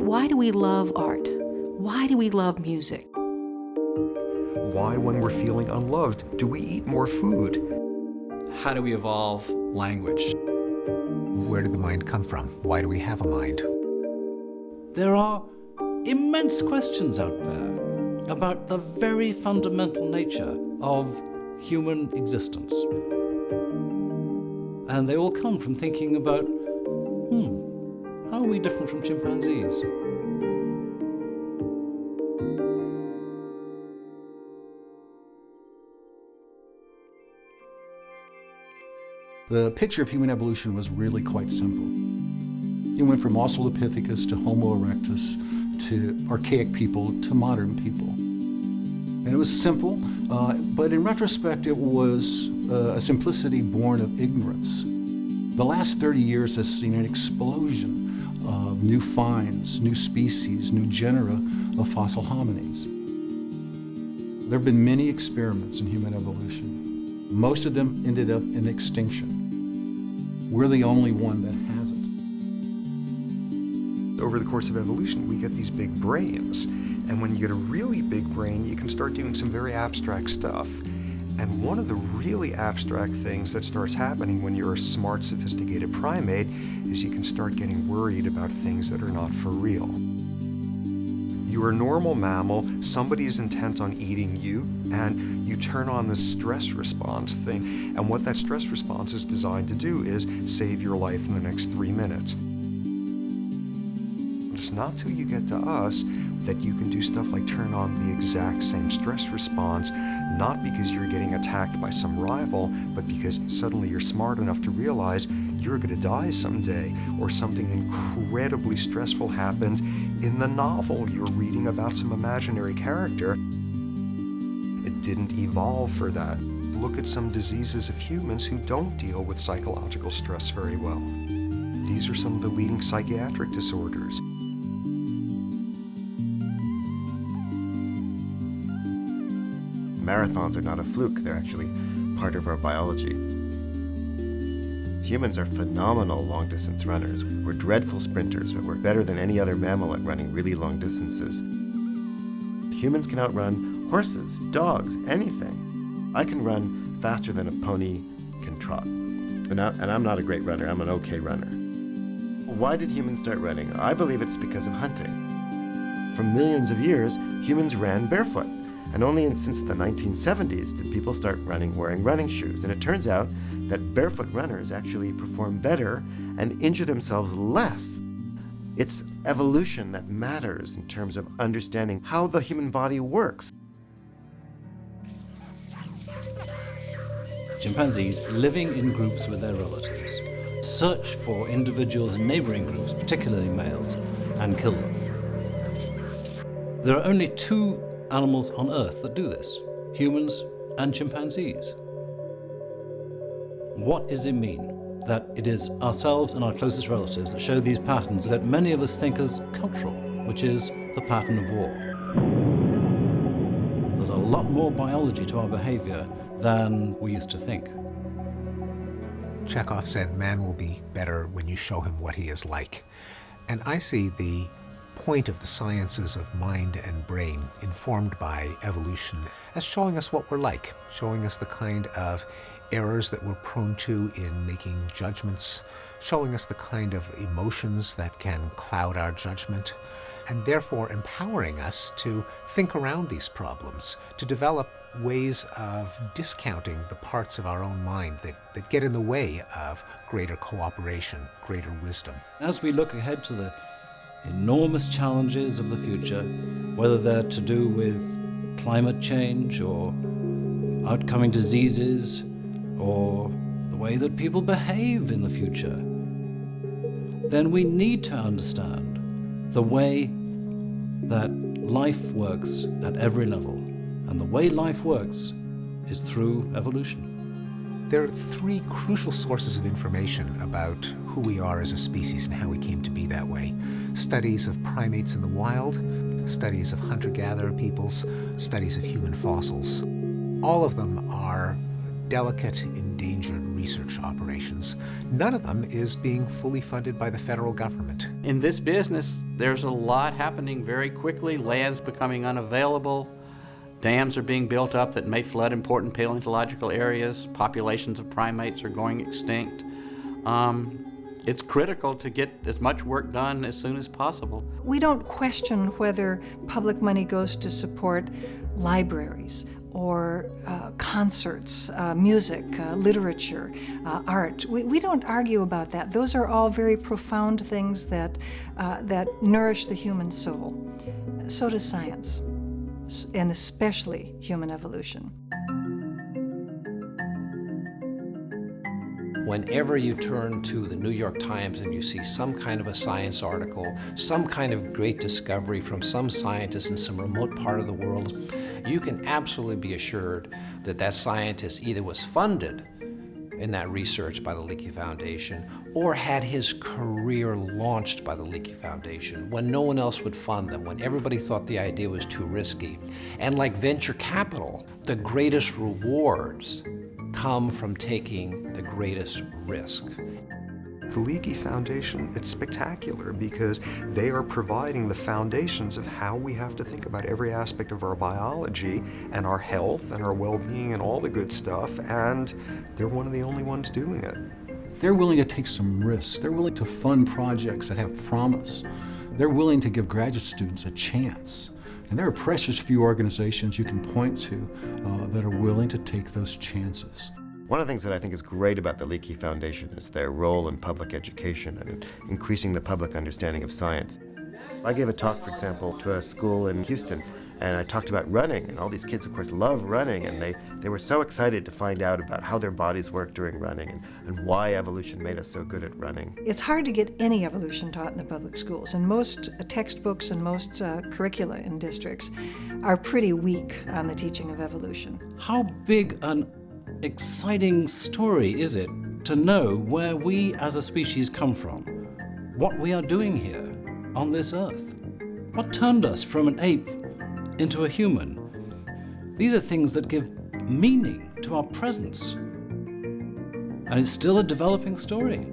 Why do we love art? Why do we love music? Why, when we're feeling unloved, do we eat more food? How do we evolve language? Where did the mind come from? Why do we have a mind? There are immense questions out there about the very fundamental nature of human existence. And they all come from thinking about, how are we different from chimpanzees? The picture of human evolution was really quite simple. You went from Australopithecus to Homo erectus to archaic people to modern people. And it was simple, but in retrospect it was a simplicity born of ignorance. The last 30 years has seen an explosion of new finds, new species, new genera of fossil hominins. There have been many experiments in human evolution. Most of them ended up in extinction. We're the only one that hasn't. Over the course of evolution, we get these big brains. And when you get a really big brain, you can start doing some very abstract stuff. And one of the really abstract things that starts happening when you're a smart, sophisticated primate is you can start getting worried about things that are not for real. You're a normal mammal, somebody is intent on eating you, and you turn on this stress response thing. And what that stress response is designed to do is save your life in the next 3 minutes. It's not till you get to us that you can do stuff like turn on the exact same stress response, not because you're getting attacked by some rival, but because suddenly you're smart enough to realize you're going to die someday, or something incredibly stressful happened in the novel you're reading about some imaginary character. It didn't evolve for that. Look at some diseases of humans who don't deal with psychological stress very well. These are some of the leading psychiatric disorders. Marathons are not a fluke, they're actually part of our biology. Humans are phenomenal long-distance runners. We're dreadful sprinters, but we're better than any other mammal at running really long distances. Humans can outrun horses, dogs, anything. I can run faster than a pony can trot. And I'm not a great runner, I'm an okay runner. Why did humans start running? I believe it's because of hunting. For millions of years, humans ran barefoot. And only since the 1970s did people start running wearing running shoes. And it turns out that barefoot runners actually perform better and injure themselves less. It's evolution that matters in terms of understanding how the human body works. Chimpanzees living in groups with their relatives search for individuals in neighboring groups, particularly males, and kill them. There are only two animals on Earth that do this, humans and chimpanzees. What does it mean that it is ourselves and our closest relatives that show these patterns that many of us think as cultural, which is the pattern of war? There's a lot more biology to our behavior than we used to think. Chekhov said, man will be better when you show him what he is like. And I see the point of the sciences of mind and brain informed by evolution as showing us what we're like, showing us the kind of errors that we're prone to in making judgments, showing us the kind of emotions that can cloud our judgment, and therefore empowering us to think around these problems, to develop ways of discounting the parts of our own mind that get in the way of greater cooperation, greater wisdom. As we look ahead to the enormous challenges of the future, whether they're to do with climate change or outcoming diseases or the way that people behave in the future, then we need to understand the way that life works at every level. And the way life works is through evolution. There are three crucial sources of information about who we are as a species and how we came to be that way. Studies of primates in the wild, studies of hunter-gatherer peoples, studies of human fossils. All of them are delicate, endangered research operations. None of them is being fully funded by the federal government. In this business, there's a lot happening very quickly. Land's becoming unavailable. Dams are being built up that may flood important paleontological areas. Populations of primates are going extinct. It's critical to get as much work done as soon as possible. We don't question whether public money goes to support libraries or concerts, music, literature, art. We don't argue about that. Those are all very profound things that nourish the human soul. So does science, and especially human evolution. Whenever you turn to the New York Times and you see some kind of a science article, some kind of great discovery from some scientist in some remote part of the world, you can absolutely be assured that that scientist either was funded in that research by the Leaky Foundation or had his career launched by the Leaky Foundation when no one else would fund them, when everybody thought the idea was too risky. And like venture capital, the greatest rewards come from taking the greatest risk. The Leaky Foundation, it's spectacular because they are providing the foundations of how we have to think about every aspect of our biology and our health and our well-being and all the good stuff, and they're one of the only ones doing it. They're willing to take some risks. They're willing to fund projects that have promise. They're willing to give graduate students a chance. And there are precious few organizations you can point to that are willing to take those chances. One of the things that I think is great about the Leaky Foundation is their role in public education and in increasing the public understanding of science. I gave a talk, for example, to a school in Houston, and I talked about running, and all these kids, of course, love running, and they were so excited to find out about how their bodies work during running and why evolution made us so good at running. It's hard to get any evolution taught in the public schools, and most textbooks and most curricula in districts are pretty weak on the teaching of evolution. How big an exciting story is it to know where we as a species come from, what we are doing here on this earth? What turned us from an ape into a human? These are things that give meaning to our presence. And it's still a developing story.